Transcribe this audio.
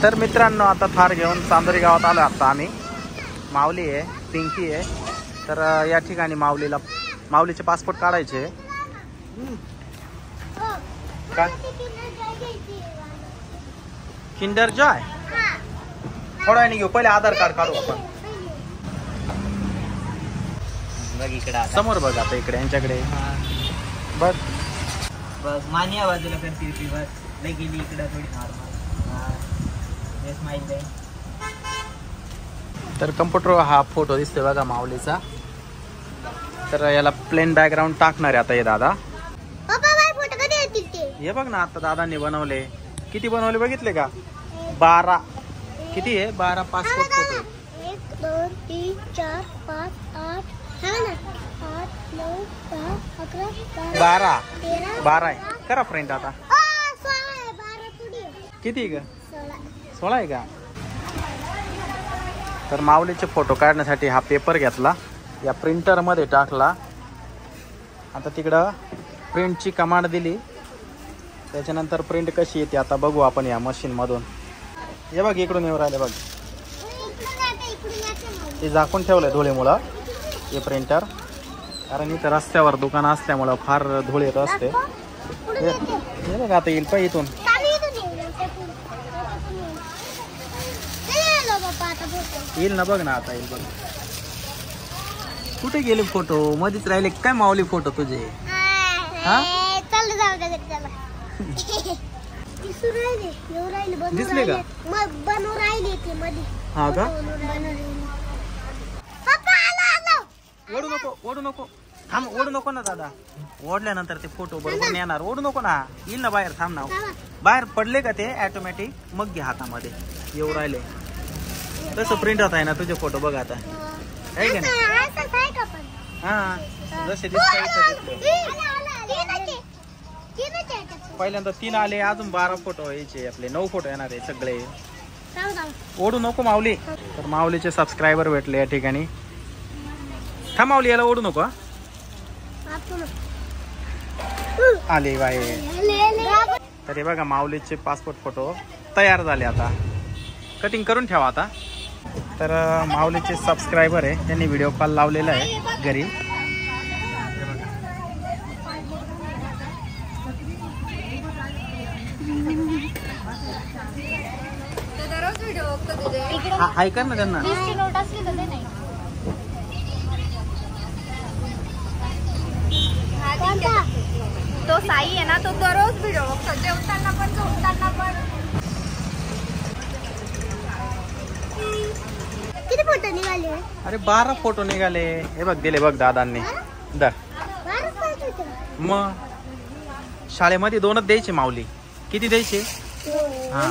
तर मित्रांनो आता थार घेऊन चांदोरी गावात आलो आता आम्ही. माऊली आहे, पिंकी आहे. तर या ठिकाणी माऊलीचे पासपोर्ट काढायचे. काय किंडर जॉय थोडा वेळाने घेऊ, पहिले आधार कार्ड काढू आपण. बघ इकडे समोर बघ आता इकडे यांच्याकडे बघ. बस मानिया बाजूला करते ती बस लई गेली इकडे थोडी नॉर्मल. स्माइल दे. तर कम्प्युटर हा फोटो दिसतोय बघा माऊलीचा. तर याला प्लेन बॅकग्राऊंड टाकणार आहे आता हे दादा. हे बघ ना आता दादांनी बनवले. किती बनवले बघितले का? 12. किती आहे? 12 पासपोर्ट फोटो. 1 2 3 4 5 8 8 9 10 11 12 आहे. करा फ्रेंड आता. किती ग? 16 आहे का? तर माऊलीचे फोटो काढण्यासाठी हा पेपर घेतला, या प्रिंटर मध्ये टाकला. आता तिकडं प्रिंटची कमांड दिली, त्याच्यानंतर प्रिंट कशी येते आता बघू आपण या मशीन मधून. हे बघ इकडून येऊ राहिले बघ. ते झाकून ठेवलंय धुळेमुळं हे प्रिंटर, कारण इथं रस्त्यावर दुकान असल्यामुळं फार धूळ येत असते. हे बघ आता येईल पाहिजे इथून. येईल ना बघ ना आता येईल बघ. कुठे गेले फोटो? मध्येच राहिले काय माऊली फोटो तुझे? दिसले का? हा का? ओढू नको, ओढू नको, थांब. ओढू नको ना दादा. ओढल्यानंतर ते फोटो बरोबर येणार. ओढू नको ना, येईल ना बाहेर. थांब ना. बाहेर पडले का ते ऑटोमॅटिक मग घे हातामध्ये. येऊ राहिले तसं प्रिंट होत आहे ना तुझे फोटो बघ आता. आहे का नाही? हा जसे दिसत. पहिल्यांदा 3 आले, अजून 12 फोटो यायचे आपले. 9 फोटो येणार आहे सगळे. ओढू नको माऊली. तर माऊलीचे सबस्क्रायबर भेटले या ठिकाणी. थांब माऊली, याला ओढू नको. आले बाहेर. तर हे बघा माऊलीचे पासपोर्ट फोटो तयार झाले. आता कटिंग करून ठेवा आता. तर माऊलीचे सबस्क्रायबर आहे, त्यांनी व्हिडिओ कॉल लावलेला आहे घरी. हाय कर ना त्यांना. तो साई आहे ना, तो दररोज व्हिडिओ बघतो, जेवताना पण झोपताना पण. किती फोटो निघाले? अरे 12 फोटो निघाले. हे बघ दिले बघ दादांनी. मग शाळेमध्ये 2च द्यायचे माऊली. किती द्यायचे? हा